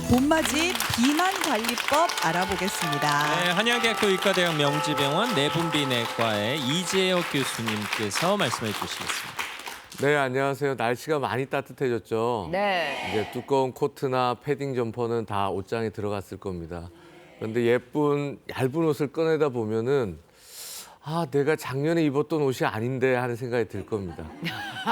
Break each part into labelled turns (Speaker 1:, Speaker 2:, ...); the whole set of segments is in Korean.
Speaker 1: 봄맞이 비만 관리법 알아보겠습니다.
Speaker 2: 네, 한양대학교 의과대학 명지병원 내분비내과의 이재혁 교수님께서 말씀해 주시겠습니다.
Speaker 3: 네, 안녕하세요. 날씨가 많이 따뜻해졌죠.
Speaker 4: 네.
Speaker 3: 이제 두꺼운 코트나 패딩 점퍼는 다 옷장에 들어갔을 겁니다. 그런데 예쁜 얇은 옷을 꺼내다 보면은 내가 작년에 입었던 옷이 아닌데 하는 생각이 들 겁니다.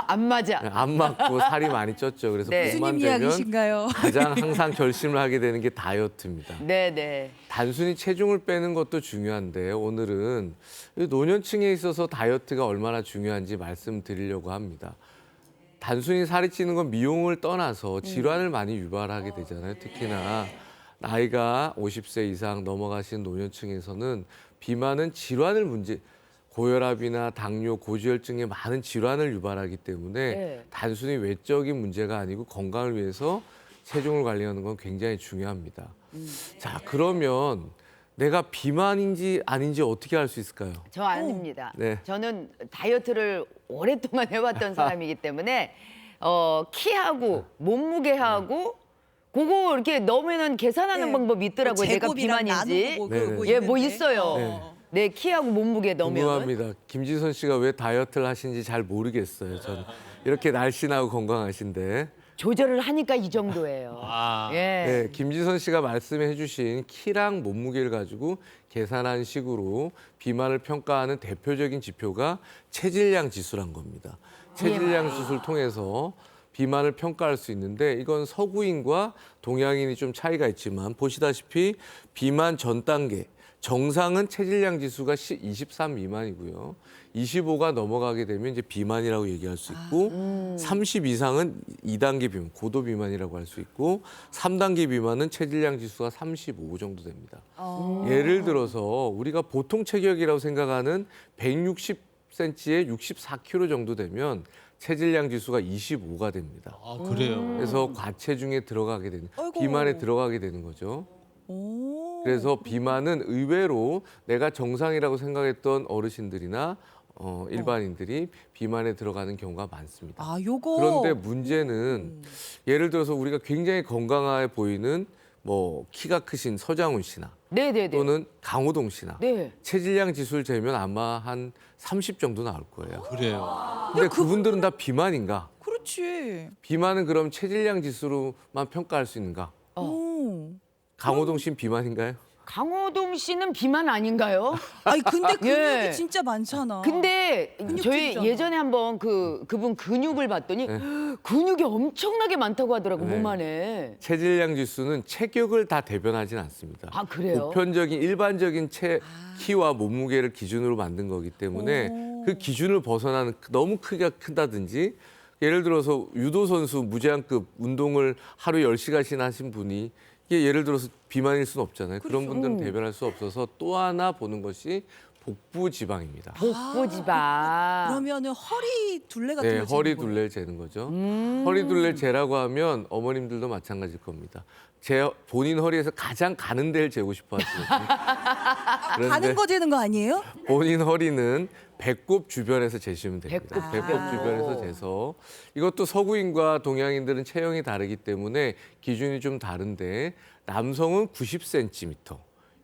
Speaker 4: 안 맞아.
Speaker 3: 안 맞고 살이 많이 쪘죠. 그래서
Speaker 4: 네.
Speaker 3: 봄만
Speaker 1: 교수님
Speaker 3: 되면
Speaker 1: 이야기신가요?
Speaker 3: 가장 항상 결심을 하게 되는 게 다이어트입니다.
Speaker 4: 네네.
Speaker 3: 단순히 체중을 빼는 것도 중요한데 오늘은 노년층에 있어서 다이어트가 얼마나 중요한지 말씀드리려고 합니다. 단순히 살이 찌는 건 미용을 떠나서 질환을 많이 유발하게 되잖아요. 특히나 나이가 50세 이상 넘어가신 노년층에서는 비만은 고혈압이나 당뇨, 고지혈증의 많은 질환을 유발하기 때문에
Speaker 4: 네.
Speaker 3: 단순히 외적인 문제가 아니고 건강을 위해서 체중을 관리하는 건 굉장히 중요합니다. 자, 그러면 내가 비만인지 아닌지 어떻게 알 수 있을까요?
Speaker 4: 저 아닙니다.
Speaker 3: 네.
Speaker 4: 저는 다이어트를 오랫동안 해왔던 사람이기 때문에 키하고 몸무게하고 그거 이렇게 넣으면 계산하는
Speaker 1: 네.
Speaker 4: 방법이 있더라고요. 내가
Speaker 1: 제곱이랑
Speaker 4: 비만인지.
Speaker 1: 나누고
Speaker 3: 네네.
Speaker 1: 그거
Speaker 4: 예, 뭐
Speaker 1: 있는데.
Speaker 4: 있어요. 네, 키하고 몸무게 넣으면.
Speaker 3: 궁금합니다. 김지선 씨가 왜 다이어트를 하시는지 잘 모르겠어요. 저는 이렇게 날씬하고 건강하신데.
Speaker 4: 조절을 하니까 이 정도예요. 예.
Speaker 3: 네, 김지선 씨가 말씀해 주신 키랑 몸무게를 가지고 계산한 식으로 비만을 평가하는 대표적인 지표가 체질량 지수란 겁니다. 체질량 지수를 통해서 비만을 평가할 수 있는데 이건 서구인과 동양인이 좀 차이가 있지만 보시다시피 비만 전 단계 정상은 체질량 지수가 23 미만이고요. 25가 넘어가게 되면 이제 비만이라고 얘기할 수 있고 30 이상은 2단계 비만, 고도 비만이라고 할 수 있고 3단계 비만은 체질량 지수가 35 정도 됩니다. 예를 들어서 우리가 보통 체격이라고 생각하는 160cm에 64kg 정도 되면 체질량 지수가 25가 됩니다.
Speaker 2: 아, 그래요?
Speaker 3: 그래서 과체중에 들어가게 되는,
Speaker 1: 아이고.
Speaker 3: 비만에 들어가게 되는 거죠.
Speaker 1: 오.
Speaker 3: 그래서 비만은 의외로 내가 정상이라고 생각했던 어르신들이나 일반인들이 비만에 들어가는 경우가 많습니다.
Speaker 1: 요거.
Speaker 3: 그런데 문제는 예를 들어서 우리가 굉장히 건강해 보이는 뭐 키가 크신 서장훈 씨나
Speaker 4: 네네네.
Speaker 3: 또는 강호동 씨나
Speaker 4: 네.
Speaker 3: 체질량 지수를 재면 아마 한 30 정도 나올 거예요.
Speaker 2: 그래요.
Speaker 3: 근데 그분들은 다 비만인가?
Speaker 1: 그렇지.
Speaker 3: 비만은 그럼 체질량 지수로만 평가할 수 있는가?
Speaker 1: 오.
Speaker 3: 강호동 씨는 비만인가요?
Speaker 4: 강호동 씨는 비만 아닌가요?
Speaker 1: 아니 근데 근육이
Speaker 4: 예.
Speaker 1: 진짜 많잖아.
Speaker 4: 근데 저희
Speaker 1: 근육질이잖아.
Speaker 4: 예전에 한번 그분 근육을 봤더니 근육이 엄청나게 많다고 하더라고
Speaker 3: 네.
Speaker 4: 몸 안에.
Speaker 3: 체질량 지수는 체격을 다 대변하진 않습니다.
Speaker 4: 아 그래요?
Speaker 3: 보편적인 일반적인 키와 몸무게를 기준으로 만든 거기 때문에 그 기준을 벗어나는 너무 크기가 크다든지 예를 들어서 유도 선수 무제한급 운동을 하루 10시간씩 하신 분이 이게 예를 들어서 비만일 수는 없잖아요. 그런 분들은 대변할 수 없어서 또 하나 보는 것이 복부 지방입니다.
Speaker 4: 복부 지방.
Speaker 1: 그러면은 허리 둘레 같은
Speaker 3: 네,
Speaker 1: 거
Speaker 3: 허리
Speaker 1: 재는 거예요?
Speaker 3: 둘레를 재는 거죠. 허리 둘레를 재라고 하면 어머님들도 마찬가지일 겁니다. 본인 허리에서 가장 가는 데를 재고 싶어 하시거든요.
Speaker 1: 가는 거 재는 거 아니에요?
Speaker 3: 본인 허리는 배꼽 주변에서 재시면 됩니다.
Speaker 4: 배꼽
Speaker 3: 주변에서 재서 이것도 서구인과 동양인들은 체형이 다르기 때문에 기준이 좀 다른데 남성은 90cm,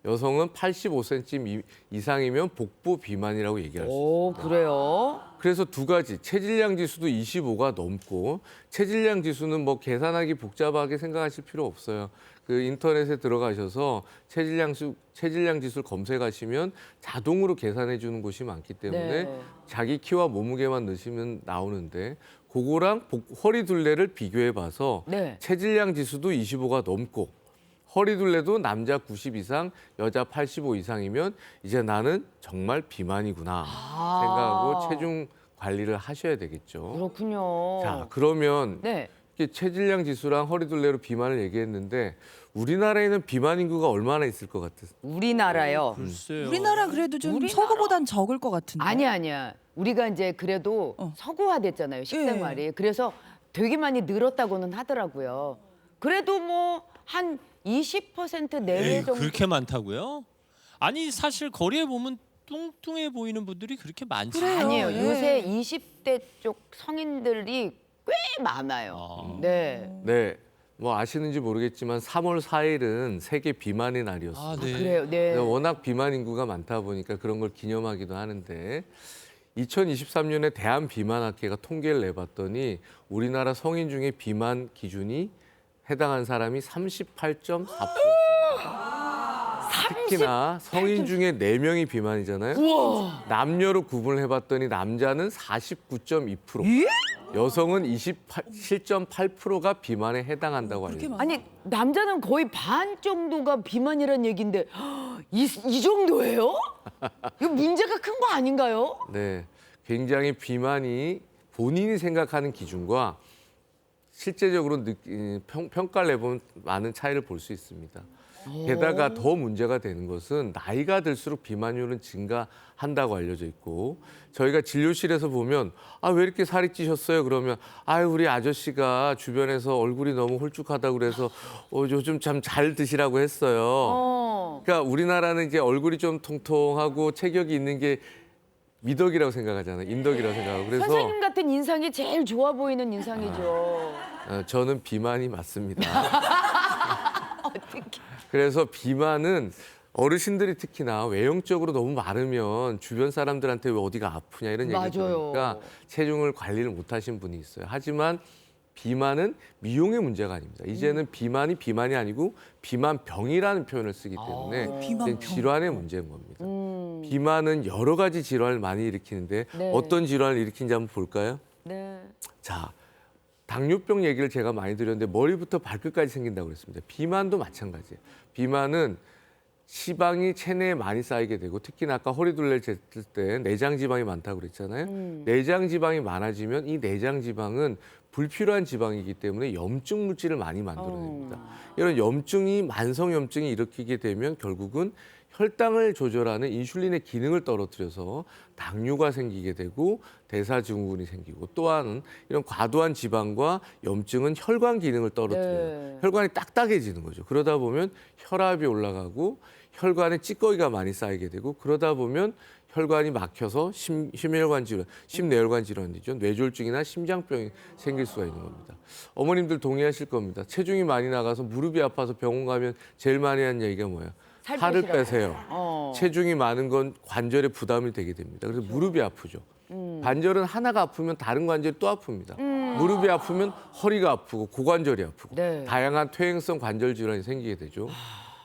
Speaker 3: 여성은 85cm 이상이면 복부 비만이라고 얘기할 수 있습니다.
Speaker 4: 오 그래요?
Speaker 3: 그래서 두 가지 체질량 지수도 25가 넘고 체질량 지수는 뭐 계산하기 복잡하게 생각하실 필요 없어요. 그 인터넷에 들어가셔서 체질량 지수를 검색하시면 자동으로 계산해 주는 곳이 많기 때문에
Speaker 4: 네.
Speaker 3: 자기 키와 몸무게만 넣으시면 나오는데 그거랑 허리 둘레를 비교해 봐서
Speaker 4: 네.
Speaker 3: 체질량 지수도 25가 넘고 허리 둘레도 남자 90 이상, 여자 85 이상이면 이제 나는 정말 비만이구나 생각하고 체중 관리를 하셔야 되겠죠.
Speaker 4: 그렇군요.
Speaker 3: 자, 그러면
Speaker 4: 네.
Speaker 3: 이렇게 체질량 지수랑 허리 둘레로 비만을 얘기했는데 우리나라에는 비만 인구가 얼마나 있을 것 같으세요?
Speaker 4: 우리나라요.
Speaker 2: 글쎄요.
Speaker 1: 우리나라 그래도 좀 서구보단 적을 것 같은데.
Speaker 4: 아니야. 우리가 이제 그래도 서구화됐잖아요 식생활이. 그래서 되게 많이 늘었다고는 하더라고요. 그래도 뭐 한 20% 내외
Speaker 2: 에이,
Speaker 4: 정도.
Speaker 2: 그렇게 많다고요? 아니 사실 거리에 보면 뚱뚱해 보이는 분들이 그렇게 많지
Speaker 1: 그래요.
Speaker 4: 아니에요.
Speaker 1: 예.
Speaker 4: 요새 20대 쪽 성인들이 꽤 많아요. 네.
Speaker 3: 네. 뭐 아시는지 모르겠지만 3월 4일은 세계 비만의 날이었어요.
Speaker 2: 네.
Speaker 4: 그래요. 네.
Speaker 3: 워낙 비만 인구가 많다 보니까 그런 걸 기념하기도 하는데 2023년에 대한 비만학회가 통계를 내봤더니 우리나라 성인 중에 비만 기준이 해당한 사람이 38.4%였습니다. 특히나 성인 중에 4명이 비만이잖아요.
Speaker 4: 우와.
Speaker 3: 남녀로 구분을 해봤더니 남자는 49.2%, 여성은 27.8%가 비만에 해당한다고 알려요.
Speaker 4: 아니 남자는 거의 반 정도가 비만이란 얘기인데 이 정도예요? 이거 문제가 큰 거 아닌가요?
Speaker 3: 네, 굉장히 비만이 본인이 생각하는 기준과 실제적으로 평가를 내보면 많은 차이를 볼 수 있습니다. 게다가 더 문제가 되는 것은 나이가 들수록 비만율은 증가한다고 알려져 있고 저희가 진료실에서 보면 왜 이렇게 살이 찌셨어요? 그러면 우리 아저씨가 주변에서 얼굴이 너무 홀쭉하다고 그래서 요즘 참 잘 드시라고 했어요. 그러니까 우리나라는 이제 얼굴이 좀 통통하고 체격이 있는 게 미덕이라고 생각하잖아요. 인덕이라고 생각하고. 그래서
Speaker 4: 선생님 같은 인상이 제일 좋아 보이는 인상이죠.
Speaker 3: 저는 비만이 맞습니다.
Speaker 4: 어떻게?
Speaker 3: 그래서 비만은 어르신들이 특히나 외형적으로 너무 마르면 주변 사람들한테 왜 어디가 아프냐 이런 얘기를
Speaker 4: 맞아요.
Speaker 3: 들으니까 체중을 관리를 못 하신 분이 있어요. 하지만 비만은 미용의 문제가 아닙니다. 이제는 비만이 아니고 비만병이라는 표현을 쓰기 때문에
Speaker 1: 비만병.
Speaker 3: 질환의 문제인 겁니다. 비만은 여러 가지 질환을 많이 일으키는데
Speaker 4: 네.
Speaker 3: 어떤 질환을 일으키는지 한번 볼까요?
Speaker 4: 네.
Speaker 3: 자, 당뇨병 얘기를 제가 많이 드렸는데 머리부터 발끝까지 생긴다고 그랬습니다. 비만도 마찬가지예요. 비만은 지방이 체내에 많이 쌓이게 되고 특히나 아까 허리둘레를 쟀을 때 내장 지방이 많다고 그랬잖아요. 내장 지방이 많아지면 이 내장 지방은 불필요한 지방이기 때문에 염증 물질을 많이 만들어냅니다. 이런 염증이 만성 염증이 일으키게 되면 결국은 혈당을 조절하는 인슐린의 기능을 떨어뜨려서 당뇨가 생기게 되고 대사증후군이 생기고 또한 이런 과도한 지방과 염증은 혈관 기능을 떨어뜨려요.
Speaker 4: 네.
Speaker 3: 혈관이 딱딱해지는 거죠. 그러다 보면 혈압이 올라가고 혈관에 찌꺼기가 많이 쌓이게 되고 그러다 보면 혈관이 막혀서 심혈관 질환, 심내혈관 질환이죠. 뇌졸중이나 심장병이 생길 수가 있는 겁니다. 어머님들 동의하실 겁니다. 체중이 많이 나가서 무릎이 아파서 병원 가면 제일 많이 하는 얘기가 뭐예요? 살을
Speaker 4: 빼시라고.
Speaker 3: 빼세요. 체중이 많은 건 관절에 부담이 되게 됩니다. 그래서 무릎이 아프죠. 관절은 하나가 아프면 다른 관절이 또 아픕니다. 무릎이 아프면 허리가 아프고 고관절이 아프고
Speaker 4: 네.
Speaker 3: 다양한 퇴행성 관절 질환이 생기게 되죠.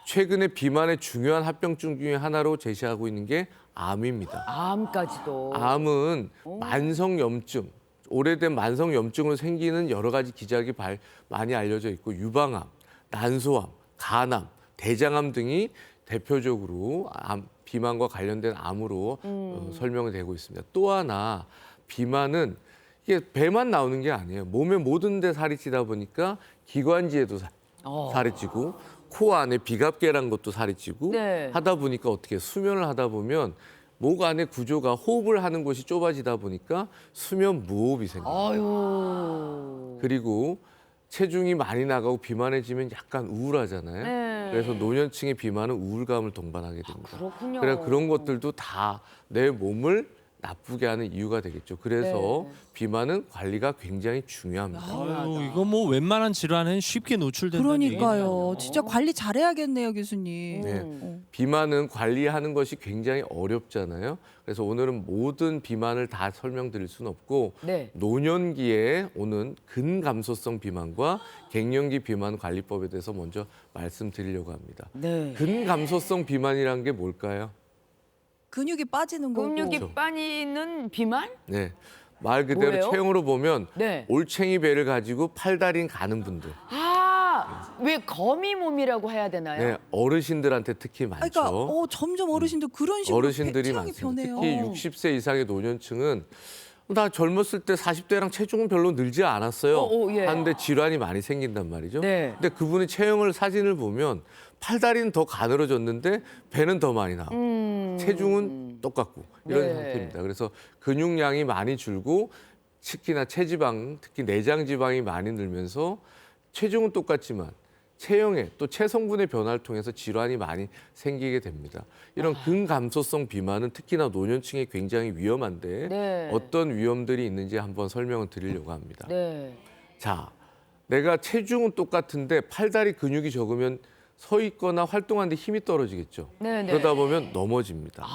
Speaker 3: 최근에 비만의 중요한 합병증 중에 하나로 제시하고 있는 게 암입니다.
Speaker 4: 암까지도.
Speaker 3: 암은 만성염증, 오래된 만성염증으로 생기는 여러 가지 기작이 많이 알려져 있고 유방암, 난소암, 간암, 대장암 등이 대표적으로 비만과 관련된 암으로 설명이 되고 있습니다. 또 하나 비만은 이게 배만 나오는 게 아니에요. 몸의 모든 데 살이 찌다 보니까 기관지에도 살이 찌고 코 안에 비갑계란 것도 살이 찌고
Speaker 4: 네.
Speaker 3: 하다 보니까 어떻게 수면을 하다 보면 목 안의 구조가 호흡을 하는 곳이 좁아지다 보니까 수면 무호흡이 생겨요.
Speaker 4: 아유.
Speaker 3: 그리고 체중이 많이 나가고 비만해지면 약간 우울하잖아요.
Speaker 4: 네.
Speaker 3: 그래서 노년층의 비만은 우울감을 동반하게 됩니다.
Speaker 4: 그렇군요.
Speaker 3: 그래서 그런 것들도 다 내 몸을 나쁘게 하는 이유가 되겠죠. 그래서
Speaker 4: 네.
Speaker 3: 비만은 관리가 굉장히 중요합니다.
Speaker 2: 아유, 이거 뭐 웬만한 질환은 쉽게 노출된다는 얘기네요.
Speaker 1: 그러니까요. 진짜 관리 잘해야겠네요, 교수님.
Speaker 3: 네. 비만은 관리하는 것이 굉장히 어렵잖아요. 그래서 오늘은 모든 비만을 다 설명드릴 수는 없고
Speaker 4: 네.
Speaker 3: 노년기에 오는 근감소성 비만과 갱년기 비만 관리법에 대해서 먼저 말씀드리려고 합니다.
Speaker 4: 네.
Speaker 3: 근감소성 비만이란 게 뭘까요?
Speaker 1: 근육이 빠지는 거고.
Speaker 4: 근육이
Speaker 3: 그렇죠.
Speaker 4: 빠지는 비만?
Speaker 3: 네. 말 그대로
Speaker 4: 뭐예요?
Speaker 3: 체형으로 보면
Speaker 4: 네.
Speaker 3: 올챙이 배를 가지고 팔다리는 가는 분들.
Speaker 4: 왜 거미 몸이라고 해야 되나요?
Speaker 3: 네, 어르신들한테 특히 많죠.
Speaker 1: 그러니까 점점 어르신들 그런 식으로
Speaker 3: 어르신들이
Speaker 1: 체형이
Speaker 3: 많습니다.
Speaker 1: 변해요.
Speaker 3: 특히 60세 이상의 노년층은 나 젊었을 때 40대랑 체중은 별로 늘지 않았어요.
Speaker 4: 예.
Speaker 3: 하는데 질환이 많이 생긴단 말이죠.
Speaker 4: 네.
Speaker 3: 근데 그분의 체형을 사진을 보면 팔다리는 더 가늘어졌는데 배는 더 많이 나오고 체중은 똑같고 이런
Speaker 4: 네.
Speaker 3: 상태입니다. 그래서 근육량이 많이 줄고 특히나 체지방, 특히 내장 지방이 많이 늘면서 체중은 똑같지만 체형에 또 체성분의 변화를 통해서 질환이 많이 생기게 됩니다. 이런 근감소성 비만은 특히나 노년층에 굉장히 위험한데
Speaker 4: 네.
Speaker 3: 어떤 위험들이 있는지 한번 설명을 드리려고 합니다.
Speaker 4: 네.
Speaker 3: 자, 내가 체중은 똑같은데 팔다리 근육이 적으면 서 있거나 활동하는데 힘이 떨어지겠죠.
Speaker 4: 네네.
Speaker 3: 그러다 보면 넘어집니다.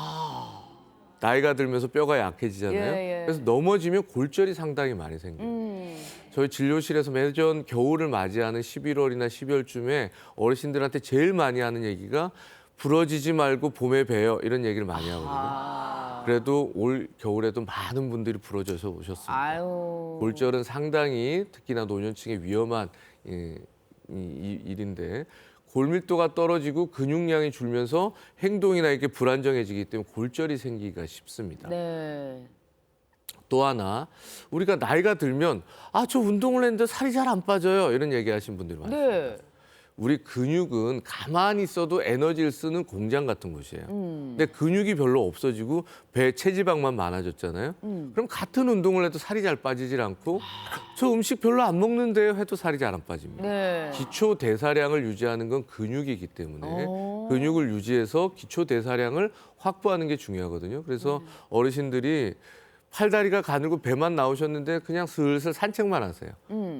Speaker 3: 나이가 들면서 뼈가 약해지잖아요.
Speaker 4: 예, 예.
Speaker 3: 그래서 넘어지면 골절이 상당히 많이 생겨요. 저희 진료실에서 매년 겨울을 맞이하는 11월이나 12월쯤에 어르신들한테 제일 많이 하는 얘기가 부러지지 말고 봄에 봬요. 이런 얘기를 많이 하거든요. 그래도 올 겨울에도 많은 분들이 부러져서 오셨습니다.
Speaker 4: 아유.
Speaker 3: 골절은 상당히 특히나 노년층에 위험한 일인데 골밀도가 떨어지고 근육량이 줄면서 행동이나 이렇게 불안정해지기 때문에 골절이 생기기가 쉽습니다.
Speaker 4: 네.
Speaker 3: 또 하나 우리가 나이가 들면 저 운동을 했는데 살이 잘 안 빠져요 이런 얘기하시는 분들이 많습니다.
Speaker 4: 네.
Speaker 3: 우리 근육은 가만히 있어도 에너지를 쓰는 공장 같은 곳이에요. 근데 근육이 별로 없어지고 배 체지방만 많아졌잖아요. 그럼 같은 운동을 해도 살이 잘 빠지질 않고 저 음식 별로 안 먹는데요 해도 살이 잘 안 빠집니다.
Speaker 4: 네.
Speaker 3: 기초 대사량을 유지하는 건 근육이기 때문에 근육을 유지해서 기초 대사량을 확보하는 게 중요하거든요. 그래서 어르신들이 팔다리가 가늘고 배만 나오셨는데 그냥 슬슬 산책만 하세요.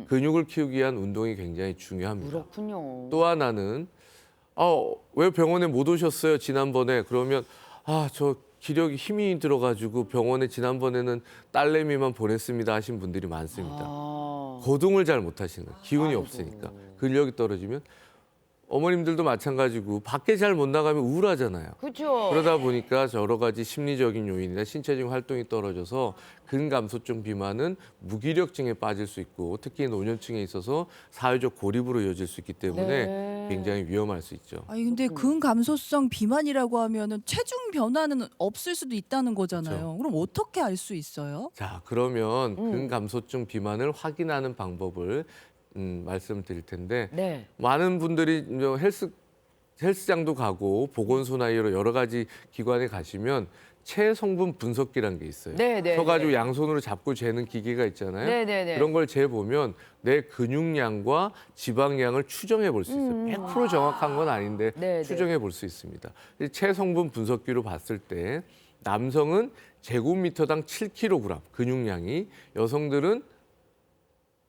Speaker 3: 근육을 키우기 위한 운동이 굉장히 중요합니다.
Speaker 4: 그렇군요.
Speaker 3: 또 하나는 왜 병원에 못 오셨어요 지난번에 그러면 저 기력이 힘이 들어가지고 병원에 지난번에는 딸내미만 보냈습니다 하신 분들이 많습니다. 거동을 잘 못하시는 거예요. 기운이
Speaker 4: 아이고.
Speaker 3: 없으니까 근력이 떨어지면 어머님들도 마찬가지고 밖에 잘 못 나가면 우울하잖아요.
Speaker 4: 그렇죠.
Speaker 3: 그러다 보니까 여러 가지 심리적인 요인이나 신체적인 활동이 떨어져서 근감소증 비만은 무기력증에 빠질 수 있고 특히 노년층에 있어서 사회적 고립으로 이어질 수 있기 때문에
Speaker 4: 네.
Speaker 3: 굉장히 위험할 수 있죠.
Speaker 1: 아니 근데 근감소성 비만이라고 하면은 체중 변화는 없을 수도 있다는 거잖아요. 그럼 어떻게 알 수 있어요?
Speaker 3: 자, 그러면 근감소증 비만을 확인하는 방법을 말씀드릴 텐데
Speaker 4: 네.
Speaker 3: 많은 분들이 이제 헬스장도 가고 보건소나 여러 가지 기관에 가시면 체성분 분석기라는 게 있어요.
Speaker 4: 네, 네,
Speaker 3: 서가지고
Speaker 4: 네.
Speaker 3: 양손으로 잡고 재는 기기가 있잖아요.
Speaker 4: 네, 네, 네.
Speaker 3: 그런 걸 재보면 내 근육량과 지방량을 추정해 볼 수 있어요. 100% 정확한 건 아닌데
Speaker 4: 네, 네.
Speaker 3: 추정해 볼 수 있습니다. 이 체성분 분석기로 봤을 때 남성은 제곱미터당 7kg 근육량이 여성들은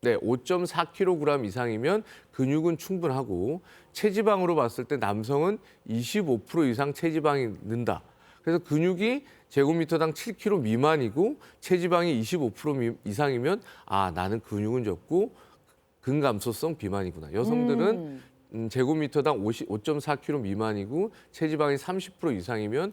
Speaker 3: 5.4kg 이상이면 근육은 충분하고 체지방으로 봤을 때 남성은 25% 이상 체지방이 는다. 그래서 근육이 제곱미터당 7kg 미만이고 체지방이 25% 이상이면 나는 근육은 적고 근감소성 비만이구나. 여성들은 제곱미터당 5.4kg 미만이고 체지방이 30% 이상이면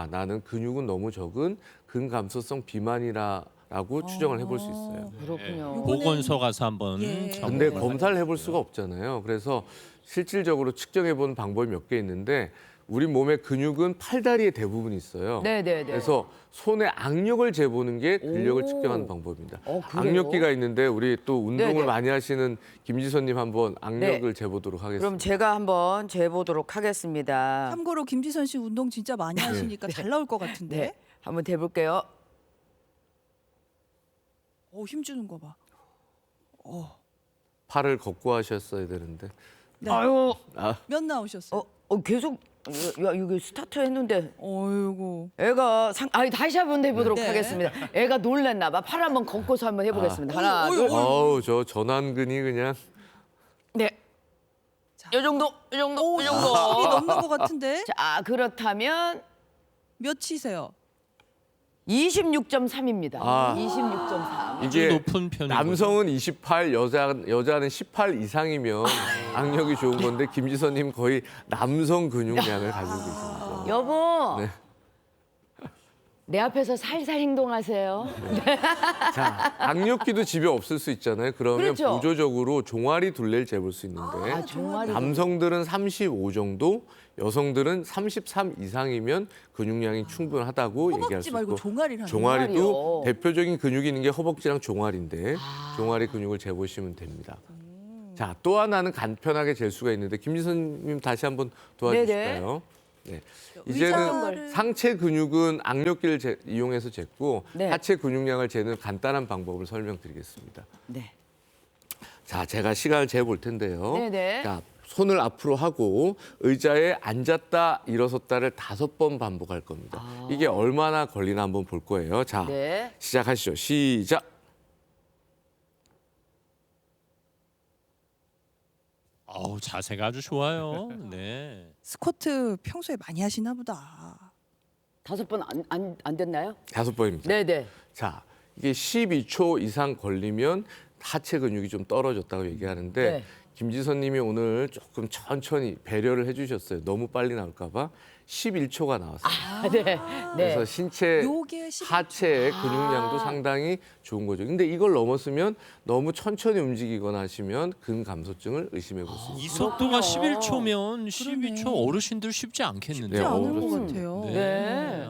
Speaker 3: 나는 근육은 너무 적은 근감소성 비만이라고 추정을 해볼 수 있어요.
Speaker 4: 그렇군요.
Speaker 2: 보건소 가서 한번
Speaker 1: 예.
Speaker 3: 근데
Speaker 2: 점검을
Speaker 3: 검사를 해볼 수가 없잖아요. 그래서 실질적으로 측정해보는 방법이 몇 개 있는데 우리 몸의 근육은 팔다리에 대부분 있어요.
Speaker 4: 네, 네, 네.
Speaker 3: 그래서 손의 악력을 재보는 게 근력을
Speaker 4: 오.
Speaker 3: 측정하는 방법입니다.
Speaker 4: 그래요?
Speaker 3: 악력기가 있는데 우리 또 운동을
Speaker 4: 네네.
Speaker 3: 많이 하시는 김지선님 한번 악력을 재보도록 하겠습니다.
Speaker 5: 그럼 제가 한번 재보도록 하겠습니다.
Speaker 1: 참고로 김지선 씨 운동 진짜 많이 하시니까 잘 나올 것 같은데.
Speaker 5: 네, 한번 재볼게요.
Speaker 1: 힘 주는 거 봐.
Speaker 3: 팔을 걷고 하셨어야 되는데.
Speaker 1: 네.
Speaker 5: 아유,
Speaker 1: 몇 나오셨어요?
Speaker 5: 계속 야 이거 스타트 했는데
Speaker 1: 어이구.
Speaker 5: 애가
Speaker 4: 다시 한번 해보도록
Speaker 1: 네.
Speaker 4: 하겠습니다. 애가 놀랐나 봐. 팔 한번 걷고서 한번 해보겠습니다. 하나,
Speaker 1: 어이구,
Speaker 4: 둘.
Speaker 3: 어우, 저 전완근이 그냥
Speaker 4: 네. 요 정도, 요 정도, 요
Speaker 1: 힘이
Speaker 4: 정도.
Speaker 1: 넘는 것 같은데.
Speaker 4: 자, 그렇다면
Speaker 1: 몇 치세요?
Speaker 4: 26.3입니다.
Speaker 3: 아.
Speaker 4: 26.3.
Speaker 3: 이게
Speaker 2: 높은 편이고
Speaker 3: 남성은 28, 여자는 18 이상이면 악력이 좋은 건데 김지선님 거의 남성 근육량을 가지고 계십니다.
Speaker 4: 여보.
Speaker 3: 네.
Speaker 4: 내 앞에서 살살 행동하세요.
Speaker 3: 자, 악력기도 집에 없을 수 있잖아요. 그러면
Speaker 4: 그렇죠.
Speaker 3: 보조적으로 종아리 둘레를 재볼 수 있는데
Speaker 4: 종아리.
Speaker 3: 남성들은 35 정도, 여성들은 33 이상이면 근육량이 충분하다고 얘기할 수
Speaker 1: 허벅지 말고
Speaker 3: 있고
Speaker 1: 종아리를 하는
Speaker 3: 종아리도
Speaker 4: 종아리요.
Speaker 3: 대표적인 근육이 있는 게 허벅지랑 종아리인데 종아리 근육을 재보시면 됩니다. 자, 또 하나는 간편하게 잴 수가 있는데 김지선님 다시 한번 도와주실까요? 네. 이제는
Speaker 1: 의자를-
Speaker 3: 상체 근육은 악력기를 이용해서 쟀고
Speaker 4: 네.
Speaker 3: 하체 근육량을 재는 간단한 방법을 설명드리겠습니다.
Speaker 4: 네.
Speaker 3: 자, 제가 시간을 재볼 텐데요.
Speaker 4: 네네.
Speaker 3: 자, 손을 앞으로 하고 의자에 앉았다 일어섰다를 5번 반복할 겁니다. 이게 얼마나 걸리나 한번 볼 거예요. 자,
Speaker 4: 네.
Speaker 3: 시작하시죠. 시작.
Speaker 2: 자세가 아주 좋아요. 네.
Speaker 1: 스쿼트 평소에 많이 하시나 보다.
Speaker 4: 5번 안 됐나요?
Speaker 3: 5번입니다.
Speaker 4: 네네.
Speaker 3: 자, 이게 12초 이상 걸리면 하체 근육이 좀 떨어졌다고 얘기하는데
Speaker 4: 네.
Speaker 3: 김지선 님이 오늘 조금 천천히 배려를 해주셨어요. 너무 빨리 나올까 봐 11초가 나왔어요.
Speaker 4: 네. 네.
Speaker 3: 그래서 신체
Speaker 1: 요게 11초.
Speaker 3: 하체의 근육량도 상당히 좋은 거죠. 근데 이걸 넘었으면 너무 천천히 움직이거나 하시면 근감소증을 의심해 볼 수
Speaker 2: 이
Speaker 3: 있습니다.
Speaker 2: 속도가 11초면 12초
Speaker 1: 그러네.
Speaker 2: 어르신들 쉽지 않겠는데요.
Speaker 3: 네,
Speaker 1: 않을 것
Speaker 3: 어렵습니다.
Speaker 1: 같아요.
Speaker 4: 네.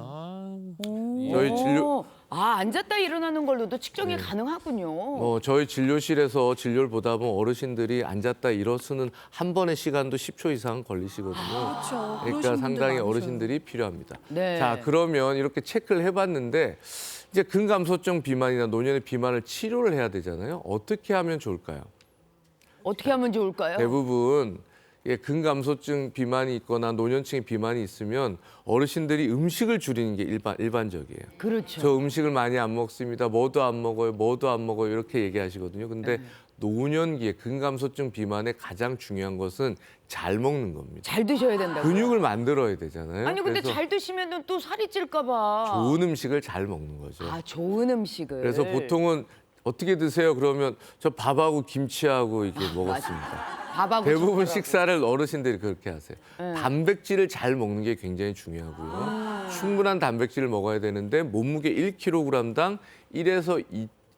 Speaker 1: 오.
Speaker 3: 저희 진료
Speaker 4: 앉았다 일어나는 걸로도 측정이 가능하군요.
Speaker 3: 저희 진료실에서 진료를 보다 보면 어르신들이 앉았다 일어서는 한 번의 시간도 10초 이상 걸리시거든요.
Speaker 1: 그렇죠.
Speaker 3: 그러니까
Speaker 1: 그러신
Speaker 3: 상당히
Speaker 1: 분들 많으셔요.
Speaker 3: 어르신들이 필요합니다.
Speaker 4: 네.
Speaker 3: 자, 그러면 이렇게 체크를 해봤는데 이제 근감소증 비만이나 노년의 비만을 치료를 해야 되잖아요. 어떻게 하면 좋을까요?
Speaker 4: 어떻게 하면 좋을까요?
Speaker 3: 대부분 근감소증 비만이 있거나 노년층의 비만이 있으면 어르신들이 음식을 줄이는 게 일반적이에요.
Speaker 4: 그렇죠.
Speaker 3: 저 음식을 많이 안 먹습니다. 뭐도 안 먹어요. 뭐도 안 먹어요. 이렇게 얘기하시거든요. 근데 노년기에 근감소증 비만의 가장 중요한 것은 잘 먹는 겁니다.
Speaker 4: 잘 드셔야 된다고요.
Speaker 3: 근육을 만들어야 되잖아요.
Speaker 4: 아니 근데
Speaker 3: 그래서
Speaker 4: 잘 드시면 또 살이 찔까 봐.
Speaker 3: 좋은 음식을 잘 먹는 거죠.
Speaker 4: 좋은 음식을.
Speaker 3: 그래서 보통은 어떻게 드세요? 그러면 저 밥하고 김치하고 이렇게 먹었습니다.
Speaker 4: 밥하고
Speaker 3: 대부분
Speaker 4: 젓가락하고.
Speaker 3: 식사를 어르신들이 그렇게 하세요. 단백질을 잘 먹는 게 굉장히 중요하고요. 충분한 단백질을 먹어야 되는데 몸무게 1kg당 1에서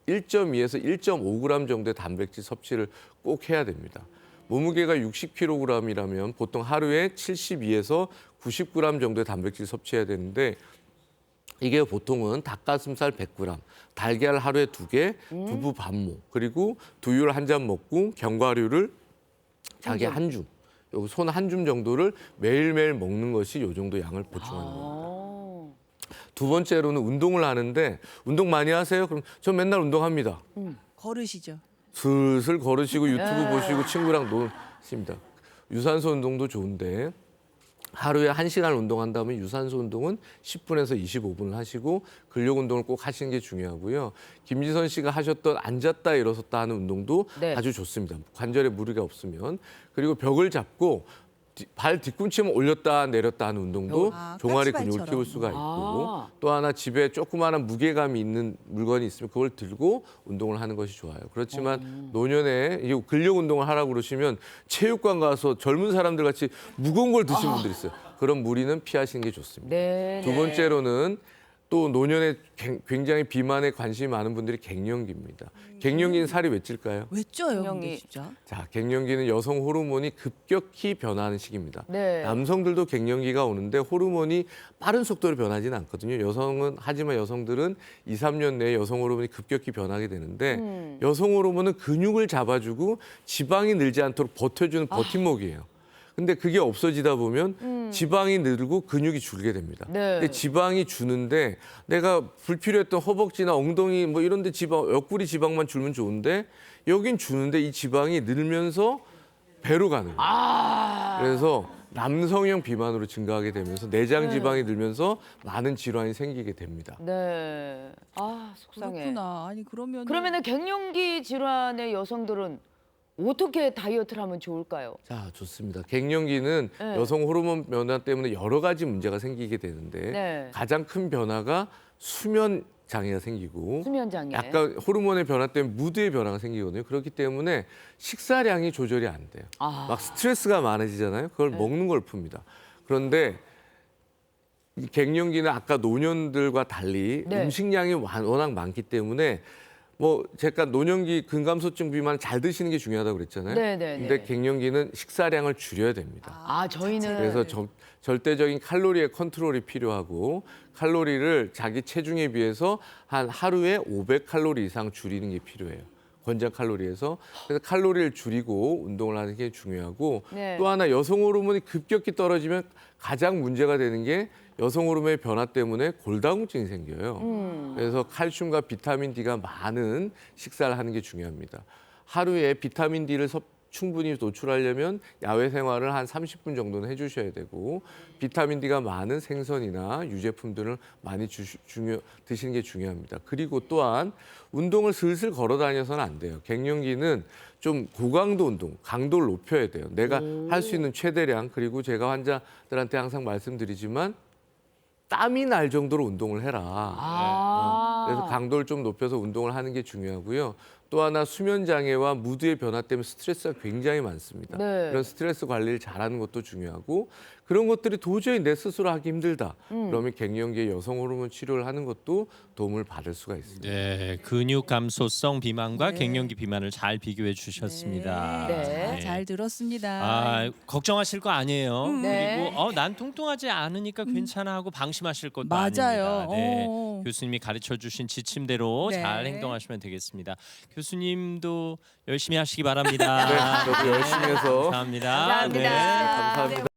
Speaker 3: 1.2에서 1.5g 정도의 단백질 섭취를 꼭 해야 됩니다. 몸무게가 60kg이라면 보통 하루에 72에서 90g 정도의 단백질 섭취해야 되는데 이게 보통은 닭가슴살 100g, 달걀 하루에 2개, 두부 반모, 그리고 두유를 한 잔 먹고 견과류를 자기 한 줌, 손 한 줌 정도를 매일매일 먹는 것이 이 정도 양을 보충하는 겁니다. 두 번째로는 운동을 하는데 운동 많이 하세요? 그럼 저 맨날 운동합니다.
Speaker 1: 걸으시죠.
Speaker 3: 슬슬 걸으시고 유튜브 보시고 친구랑 노십니다. 유산소 운동도 좋은데 하루에 1시간 운동한다면 유산소 운동은 10분에서 25분을 하시고 근력 운동을 꼭 하시는 게 중요하고요. 김지선 씨가 하셨던 앉았다 일어섰다 하는 운동도
Speaker 4: 네.
Speaker 3: 아주 좋습니다. 관절에 무리가 없으면. 그리고 벽을 잡고 발 뒤꿈치만 올렸다 내렸다 하는 운동도 종아리 근육을
Speaker 1: 까치발처럼.
Speaker 3: 키울 수가 있고 또 하나 집에 조그마한 무게감이 있는 물건이 있으면 그걸 들고 운동을 하는 것이 좋아요. 그렇지만 노년에 이 근력 운동을 하라고 그러시면 체육관 가서 젊은 사람들 같이 무거운 걸 드시는 분들이 있어요. 그런 무리는 피하시는 게 좋습니다.
Speaker 4: 네.
Speaker 3: 두 번째로는 또 노년에 굉장히 비만에 관심이 많은 분들이 갱년기입니다. 갱년기는 살이 왜 찔까요?
Speaker 1: 왜 쪄요, 근데
Speaker 4: 분명히.
Speaker 1: 진짜?
Speaker 3: 자, 갱년기는 여성 호르몬이 급격히 변화하는 시기입니다.
Speaker 4: 네.
Speaker 3: 남성들도 갱년기가 오는데 호르몬이 빠른 속도로 변하지는 않거든요. 하지만 여성들은 2, 3년 내에 여성 호르몬이 급격히 변하게 되는데 여성 호르몬은 근육을 잡아주고 지방이 늘지 않도록 버텨주는 버팀목이에요. 근데 그게 없어지다 보면 지방이 늘고 근육이 줄게 됩니다.
Speaker 4: 네.
Speaker 3: 근데 지방이 주는데 내가 불필요했던 허벅지나 엉덩이 뭐 이런 데 지방, 옆구리 지방만 줄면 좋은데 여긴 주는데 이 지방이 늘면서 배로 가는 거예요. 그래서 남성형 비만으로 증가하게 되면서 내장 지방이 늘면서 많은 질환이 생기게 됩니다.
Speaker 4: 네. 속상해.
Speaker 1: 그렇구나. 아니
Speaker 4: 그러면은 갱년기 질환의 여성들은 어떻게 다이어트를 하면 좋을까요?
Speaker 3: 자, 좋습니다. 갱년기는
Speaker 4: 네.
Speaker 3: 여성 호르몬 변화 때문에 여러 가지 문제가 생기게 되는데
Speaker 4: 네.
Speaker 3: 가장 큰 변화가 수면 장애가 생기고
Speaker 4: 수면 장애.
Speaker 3: 약간 호르몬의 변화 때문에 무드의 변화가 생기거든요. 그렇기 때문에 식사량이 조절이 안 돼요. 막 스트레스가 많아지잖아요. 그걸 먹는 걸 풉니다. 그런데 이 갱년기는 아까 노년들과 달리
Speaker 4: 네.
Speaker 3: 음식량이 워낙 많기 때문에 제가 노년기 근감소증 비만 잘 드시는 게 중요하다고 그랬잖아요.
Speaker 4: 네네네.
Speaker 3: 근데 갱년기는 식사량을 줄여야 됩니다.
Speaker 4: 저희는
Speaker 3: 그래서 절대적인 칼로리의 컨트롤이 필요하고 칼로리를 자기 체중에 비해서 한 하루에 500칼로리 이상 줄이는 게 필요해요. 권장 칼로리에서. 그래서 칼로리를 줄이고 운동을 하는 게 중요하고
Speaker 4: 네.
Speaker 3: 또 하나 여성 호르몬이 급격히 떨어지면 가장 문제가 되는 게 여성 호르몬의 변화 때문에 골다공증이 생겨요. 그래서 칼슘과 비타민 D가 많은 식사를 하는 게 중요합니다. 하루에 비타민 D를 충분히 노출하려면 야외 생활을 한 30분 정도는 해주셔야 되고 비타민 D가 많은 생선이나 유제품들을 많이 드시는 게 중요합니다. 그리고 또한 운동을 슬슬 걸어 다녀서는 안 돼요. 갱년기는 좀 고강도 운동, 강도를 높여야 돼요. 내가 할 수 있는 최대량. 그리고 제가 환자들한테 항상 말씀드리지만 땀이 날 정도로 운동을 해라. 그래서 강도를 좀 높여서 운동을 하는 게 중요하고요. 또 하나 수면 장애와 무드의 변화 때문에 스트레스가 굉장히 많습니다.
Speaker 4: 네.
Speaker 3: 이런 스트레스 관리를 잘하는 것도 중요하고 그런 것들이 도저히 내 스스로 하기 힘들다. 그러면 갱년기에 여성 호르몬 치료를 하는 것도 도움을 받을 수가 있습니다.
Speaker 2: 네, 근육 감소성 비만과 갱년기 비만을 잘 비교해 주셨습니다.
Speaker 4: 네.
Speaker 1: 잘 들었습니다.
Speaker 2: 아, 걱정하실 거 아니에요.
Speaker 4: 네.
Speaker 2: 그리고 난 통통하지 않으니까 괜찮아 하고 방심하실 것도
Speaker 1: 맞아요.
Speaker 2: 아닙니다. 네.
Speaker 1: 어.
Speaker 2: 교수님이 가르쳐 주신 지침대로
Speaker 1: 네.
Speaker 2: 잘 행동하시면 되겠습니다. 교수님도 열심히 하시기 바랍니다.
Speaker 3: 네, 저도 열심히 해서
Speaker 2: 감사합니다.
Speaker 4: 감사합니다.
Speaker 3: 감사합니다.